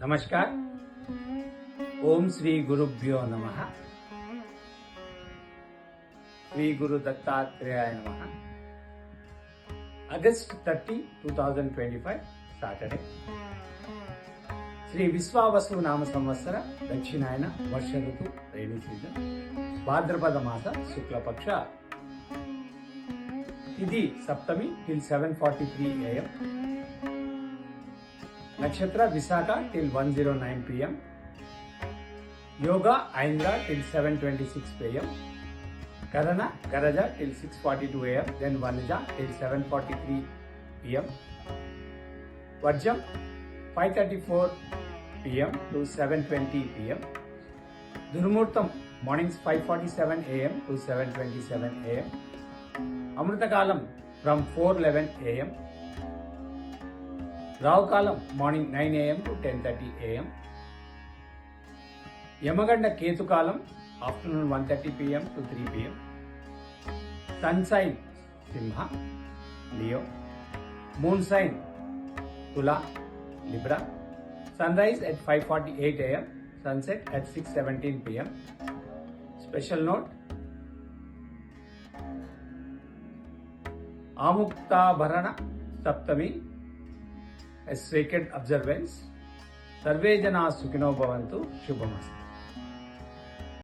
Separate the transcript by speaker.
Speaker 1: नमस्कार। ओम श्री गुरुभ्यो नमः। श्री गुरु दत्तात्रेयाय नमः। August 30, 2025 Saturday. శ్రీ విశ్వావసు నామ సంవత్సర దక్షిణాయన వర్ష ఋతు రైనీ సీజన్ భాద్రపద మాస శుక్లపక్ష తిథి సప్తమి till 7:43 AM. నక్షత్ర Visakha till 1:09 PM. Yoga Aindra till 7:26 PM. కరణ గరజ till 6:42 AM. then Vanaja till 7:43 PM. వర్జం 5:34 PM to 7:20 PM. Durmuhurtham mornings 5:47 AM to 7:27 AM. Amritakalam from 4:11 AM. Rahukalam morning 9 AM to 10:30 AM. Yamaganda ketukalam afternoon 1:30 PM to 3 PM. Sun sign Simha Leo. Moon sign Tula Libra. Sunrise at 5:48 AM. Sunset at 6:17 PM. Special note: Amuktabharana Saptami a sacred observance. Sarve jana sukhino bhavantu. Shubhamastु.